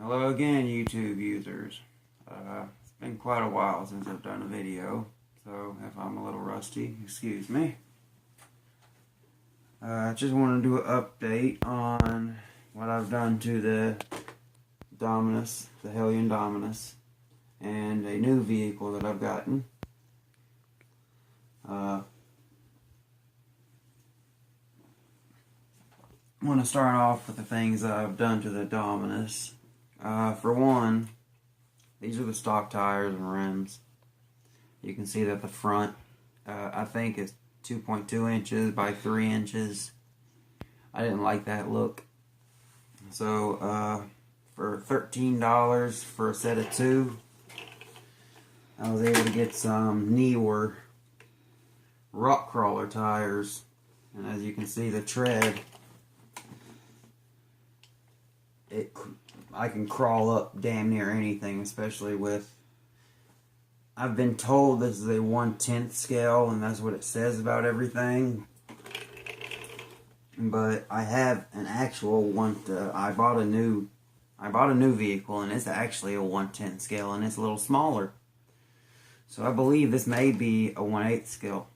Hello again, YouTube users. It's been quite a while since I've done a video, so if I'm a little rusty, excuse me. I just want to do an update on what I've done to the Dominus, the Helion Dominus, and a new vehicle that I've gotten. I want to start off with the things that I've done to the Dominus. For one, these are the stock tires and rims. You can see that the front, I think, is 2.2 inches by 3 inches. I didn't like that look. So, for $13 for a set of two, I was able to get some newer rock crawler tires. And as you can see, the tread, I can crawl up damn near anything, especially with, I've been told this is a 1/10 scale, and that's what it says about everything. But I have an actual one. I bought a new vehicle, and it's actually a 1/10 scale, and it's a little smaller. So I believe this may be a 1/8 scale.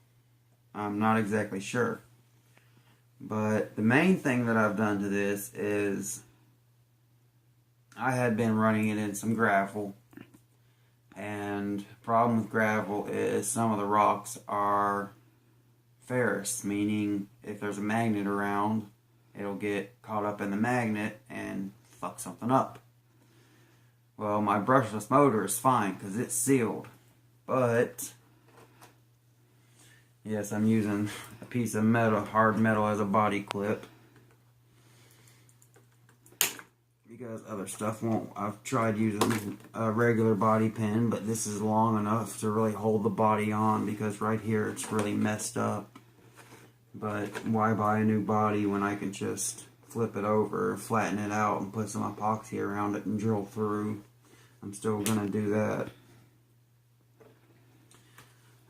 I'm not exactly sure. But the main thing that I've done to this is I had been running it in some gravel, and the problem with gravel is some of the rocks are ferrous, meaning if there's a magnet around, it'll get caught up in the magnet and fuck something up. Well, my brushless motor is fine because it's sealed, but yes, I'm using a piece of metal, hard metal, as a body clip. Because other stuff won't. I've tried using a regular body pin, but this is long enough to really hold the body on, because right here it's really messed up. But why buy a new body when I can just flip it over, flatten it out, and put some epoxy around it and drill through? I'm still going to do that.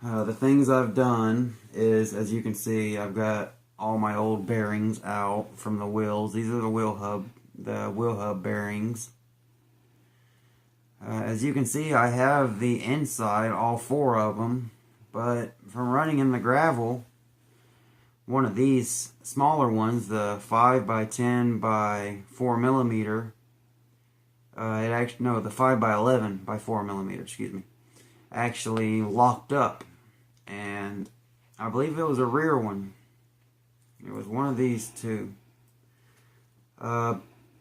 The things I've done is, as you can see, I've got all my old bearings out from the wheels. These are the wheel hub bearings. As you can see, I have the inside, all four of them, but from running in the gravel, one of these smaller ones, the 5x10 by 4 millimeter, the 5x11 by 4 millimeter, excuse me, actually locked up, and I believe it was a rear one. It was one of these two.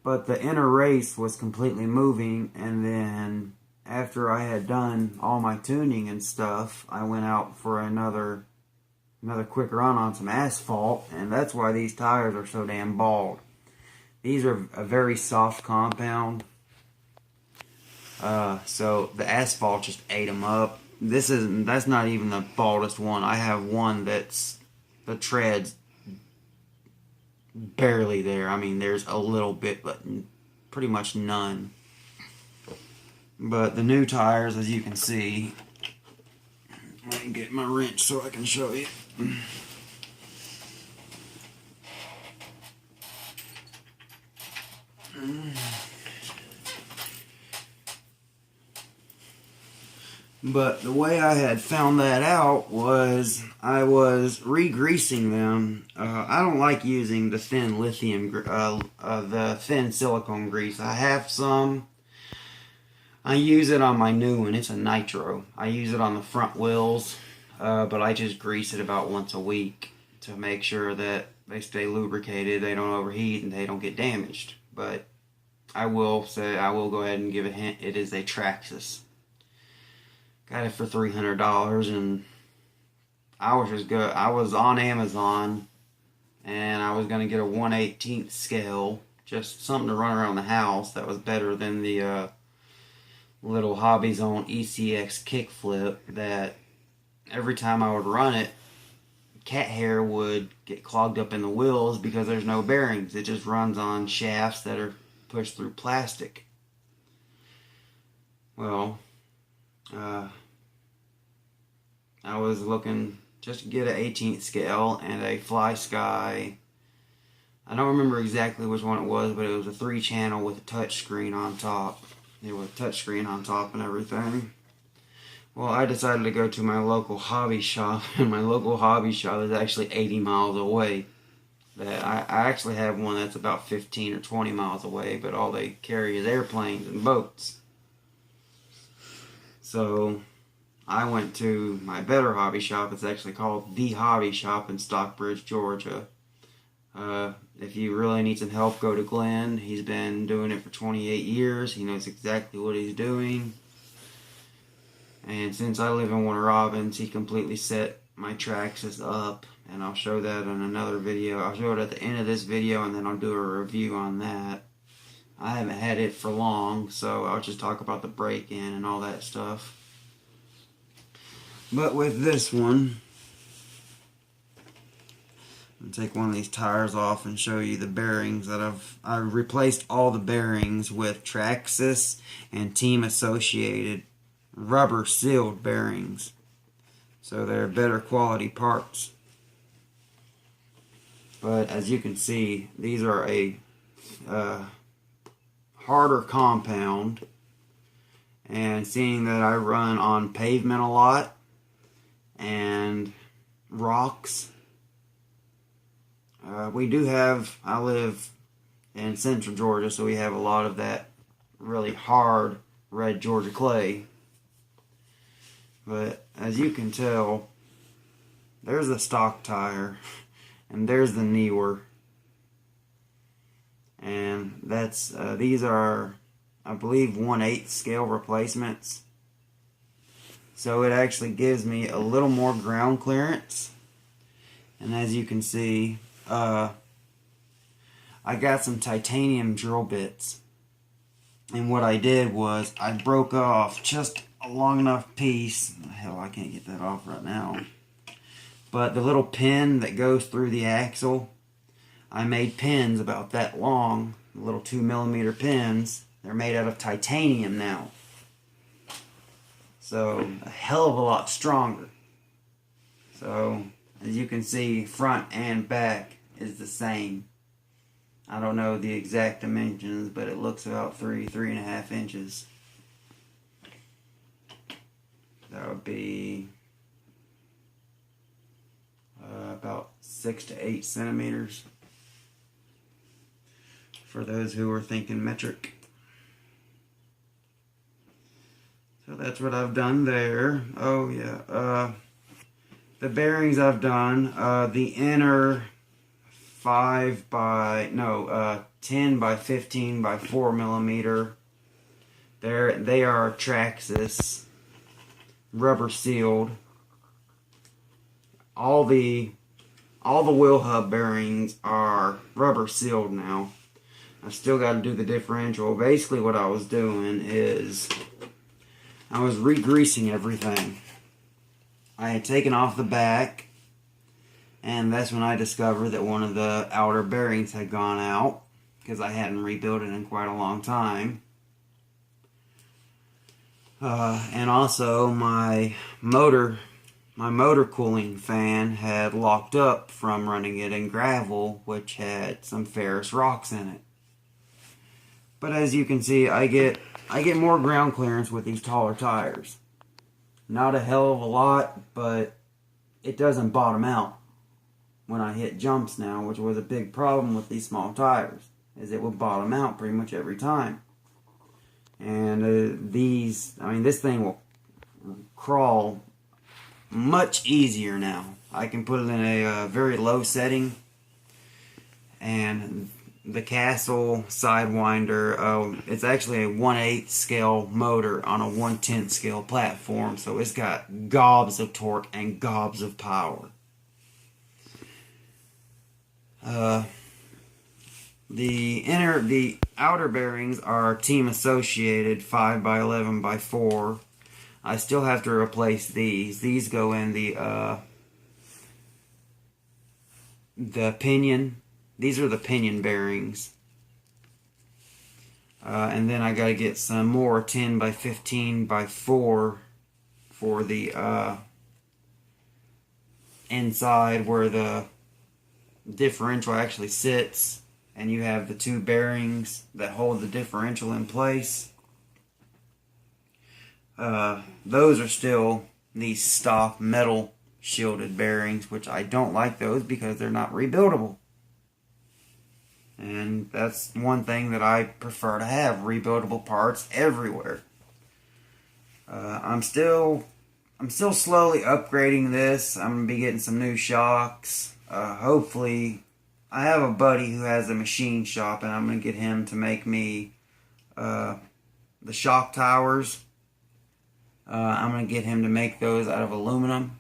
But the inner race was completely moving, and then after I had done all my tuning and stuff, I went out for another quick run on some asphalt, and that's why these tires are so damn bald. These are a very soft compound, so the asphalt just ate them up. That's not even the baldest one. I have one that's the tread's barely there. I mean, there's a little bit, but pretty much none. But the new tires, as you can see, I can get my wrench so I can show you. But the way I had found that out was I was re-greasing them. I don't like using the thin the thin silicone grease. I have some. I use it on my new one. It's a nitro. I use it on the front wheels, but I just grease it about once a week to make sure that they stay lubricated, they don't overheat, and they don't get damaged. But I will go ahead and give a hint. It is a Traxxas. Got it for $300, and I was just good. I was on Amazon, and I was gonna get a 1/18 scale, just something to run around the house. That was better than the little Hobby Zone ECX kickflip that every time I would run it, cat hair would get clogged up in the wheels because there's no bearings. It just runs on shafts that are pushed through plastic. Well, I was looking just to get an 18th scale and a Fly Sky I don't remember exactly which one it was, but it was a 3-channel with a touch screen on top. It was a touch screen on top and everything. Well, I decided to go to my local hobby shop, and my local hobby shop is actually 80 miles away. I actually have one that's about 15 or 20 miles away, but all they carry is airplanes and boats. So I went to my better hobby shop. It's actually called The Hobby Shop in Stockbridge, Georgia. If you really need some help, go to Glenn. He's been doing it for 28 years. He knows exactly what he's doing. And since I live in Warner Robins, he completely set my Traxxas up. And I'll show that in another video. I'll show it at the end of this video, and then I'll do a review on that. I haven't had it for long, so I'll just talk about the break-in and all that stuff. But with this one, I'm going to take one of these tires off and show you the bearings that I've replaced all the bearings with Traxxas and Team Associated rubber sealed bearings. So they're better quality parts. But as you can see, these are a harder compound. And seeing that I run on pavement a lot and rocks, we do have, I live in central Georgia, so we have a lot of that really hard red Georgia clay. But as you can tell, there's the stock tire and there's the newer. And that's these are, I believe, 1/8 scale replacements. So it actually gives me a little more ground clearance. And as you can see, I got some titanium drill bits. And what I did was I broke off just a long enough piece. Hell, I can't get that off right now. But the little pin that goes through the axle, I made pins about that long, little 2mm pins. They're made out of titanium now. So, a hell of a lot stronger. So, as you can see, front and back is the same. I don't know the exact dimensions, but it looks about 3.5 inches. That would be about 6 to 8 centimeters. For those who are thinking metric. So that's what I've done there. Oh yeah, the bearings I've done, the inner 10 by 15 by 4mm. They are Traxxas, rubber sealed. All the wheel hub bearings are rubber sealed now. I still got to do the differential. Basically what I was doing is I was re-greasing everything. I had taken off the back, and that's when I discovered that one of the outer bearings had gone out, because I hadn't rebuilt it in quite a long time. And also my motor cooling fan had locked up from running it in gravel, which had some ferrous rocks in it. But as you can see, I get more ground clearance with these taller tires. Not a hell of a lot, but it doesn't bottom out when I hit jumps now, which was a big problem with these small tires, is it would bottom out pretty much every time. And this thing will crawl much easier now. I can put it in a very low setting, and the Castle Sidewinder, it's actually a 1/8 scale motor on a 1/10 scale platform, so it's got gobs of torque and gobs of power. The outer bearings are Team Associated 5 by 11 by 4. I still have to replace these. These go in the pinion. These are the pinion bearings. And then I got to get some more 10 by 15 by 4 for the inside where the differential actually sits, and you have the two bearings that hold the differential in place. Those are still these stock metal shielded bearings, which I don't like those because they're not rebuildable. And that's one thing that I prefer to have, rebuildable parts everywhere. I'm still slowly upgrading this. I'm going to be getting some new shocks. Hopefully, I have a buddy who has a machine shop, and I'm going to get him to make me the shock towers. I'm going to get him to make those out of aluminum.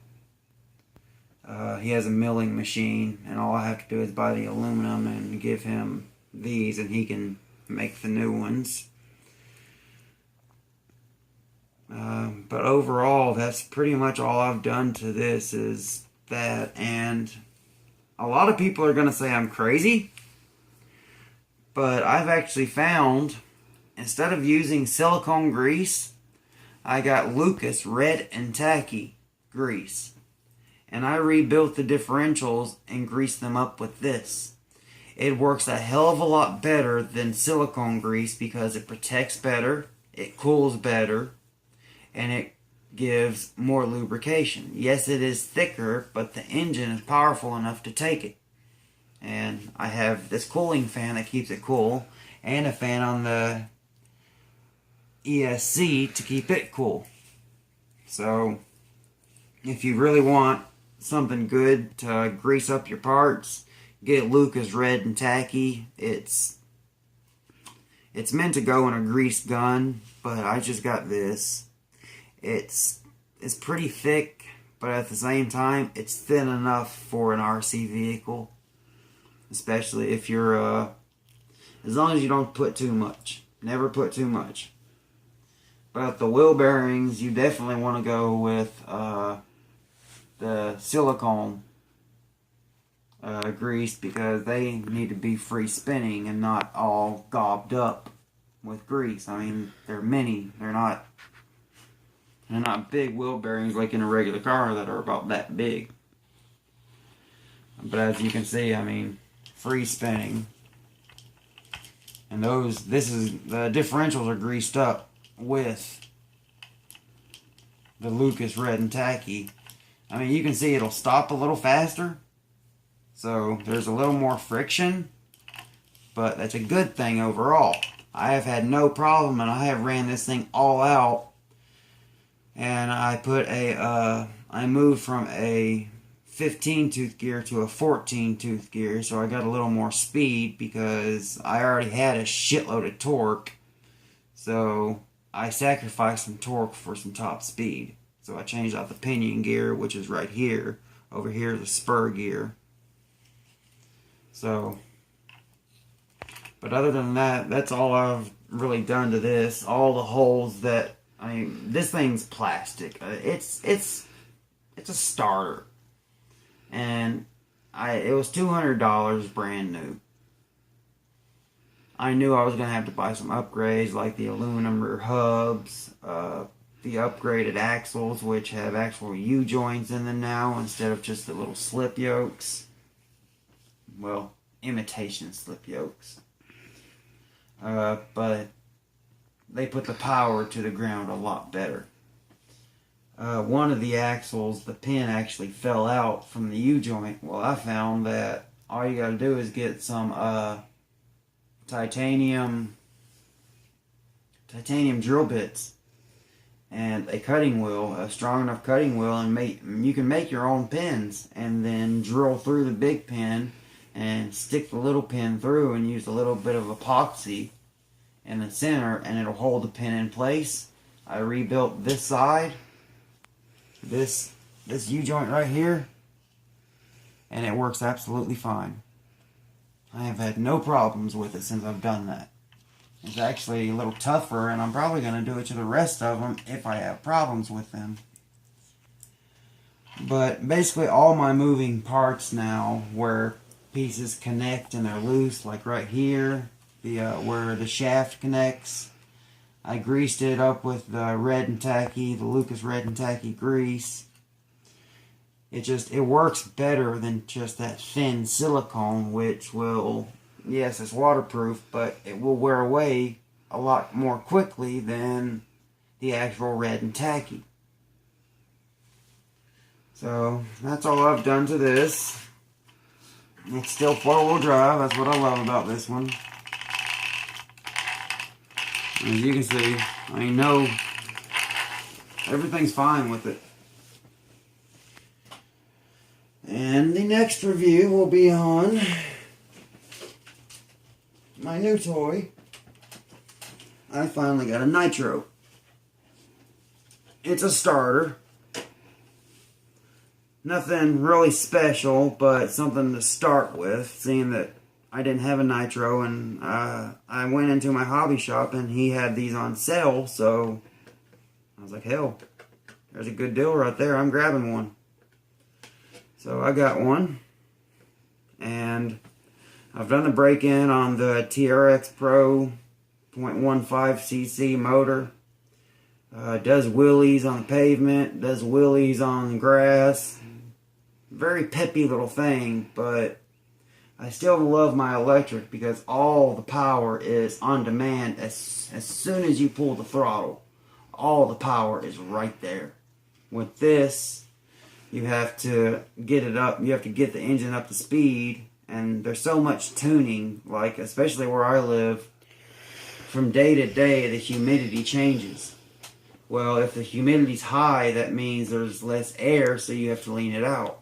He has a milling machine, and all I have to do is buy the aluminum and give him these, and he can make the new ones. But overall, that's pretty much all I've done to this is that. And a lot of people are going to say I'm crazy, but I've actually found, instead of using silicone grease, I got Lucas Red and Tacky grease. And I rebuilt the differentials and greased them up with this. It works a hell of a lot better than silicone grease because it protects better, it cools better, and it gives more lubrication. Yes, it is thicker, but the engine is powerful enough to take it. And I have this cooling fan that keeps it cool, and a fan on the ESC to keep it cool. So, if you really want something good to grease up your parts, get Lucas Red and Tacky. It's meant to go in a grease gun, but I just got this. It's pretty thick, but at the same time, it's thin enough for an RC vehicle. Especially if you're, as long as you don't put too much. Never put too much. But the wheel bearings, you definitely want to go with the silicone grease because they need to be free spinning and not all gobbed up with grease. I mean, they're mini. They're not big wheel bearings like in a regular car that are about that big. But as you can see, I mean, free spinning. And the differentials are greased up with the Lucas Red and Tacky. I mean, you can see it'll stop a little faster. So there's a little more friction. But that's a good thing overall. I have had no problem, and I have ran this thing all out. And I moved from a 15-tooth gear to a 14-tooth gear. So I got a little more speed because I already had a shitload of torque. So I sacrificed some torque for some top speed. So I changed out the pinion gear, which is right here. Over here, the spur gear. So, but other than that, that's all I've really done to this. All the holes that, I mean, this thing's plastic. It's a starter. And it was $200 brand new. I knew I was going to have to buy some upgrades like the aluminum rear hubs, the upgraded axles, which have actual U-joints in them now instead of just the little slip yokes. Well, imitation slip yokes. But they put the power to the ground a lot better. One of the axles, the pin actually fell out from the U-joint. Well, I found that all you got to do is get some titanium drill bits and a cutting wheel, a strong enough cutting wheel, and you can make your own pins and then drill through the big pin and stick the little pin through and use a little bit of epoxy in the center and it'll hold the pin in place. I rebuilt this side, this U-joint right here, and it works absolutely fine. I have had no problems with it since I've done that. It's actually a little tougher, and I'm probably going to do it to the rest of them if I have problems with them. But basically all my moving parts now, where pieces connect and they're loose, like right here, where the shaft connects, I greased it up with the Red and Tacky, the Lucas Red and Tacky grease. it works better than just that thin silicone, which will, yes, it's waterproof, but it will wear away a lot more quickly than the actual red and tacky. So that's all I've done to this. It's still 4-wheel drive. That's what I love about this one. As you can see, I know everything's fine with it. And the next review will be on my new toy. I finally got a nitro. It's a starter. Nothing really special, but something to start with, seeing that I didn't have a nitro, and I went into my hobby shop and he had these on sale, so I was like, hell, there's a good deal right there, I'm grabbing one. So I got one, and I've done the break-in on the TRX Pro 0.15cc motor. Does wheelies on the pavement, does wheelies on the grass. Very peppy little thing, but I still love my electric because all the power is on demand. As soon as you pull the throttle, all the power is right there. With this, you have to get it up, you have to get the engine up to speed, and there's so much tuning, like especially where I live, from day to day the humidity changes. Well, if the humidity's high, that means there's less air, so you have to lean it out.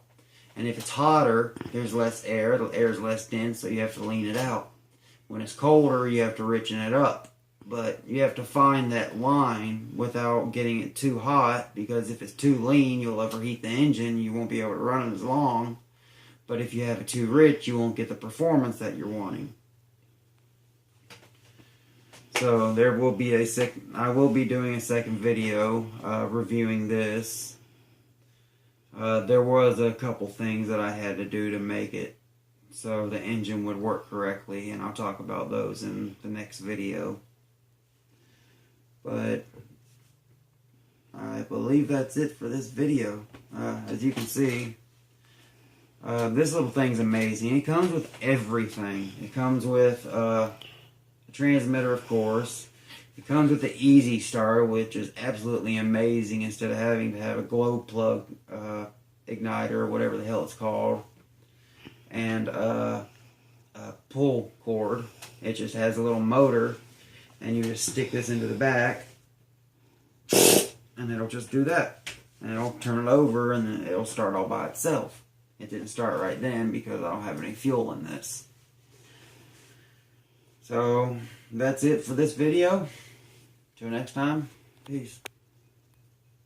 And if it's hotter, there's less air, the air's less dense, so you have to lean it out. When it's colder, you have to richen it up. But you have to find that line without getting it too hot, because if it's too lean, you'll overheat the engine, you won't be able to run it as long. But if you have it too rich, you won't get the performance that you're wanting. So there will be I will be doing a second video reviewing this. There was a couple things that I had to do to make it so the engine would work correctly, and I'll talk about those in the next video. But I believe that's it for this video. As you can see, this little thing's amazing. It comes with everything. It comes with a transmitter, of course. It comes with the Easy Start, which is absolutely amazing, instead of having to have a glow plug igniter or whatever the hell it's called, and a pull cord. It just has a little motor, and you just stick this into the back, and it'll just do that. And it'll turn it over, and then it'll start all by itself. It didn't start right then because I don't have any fuel in this. So that's it for this video. Till next time, peace.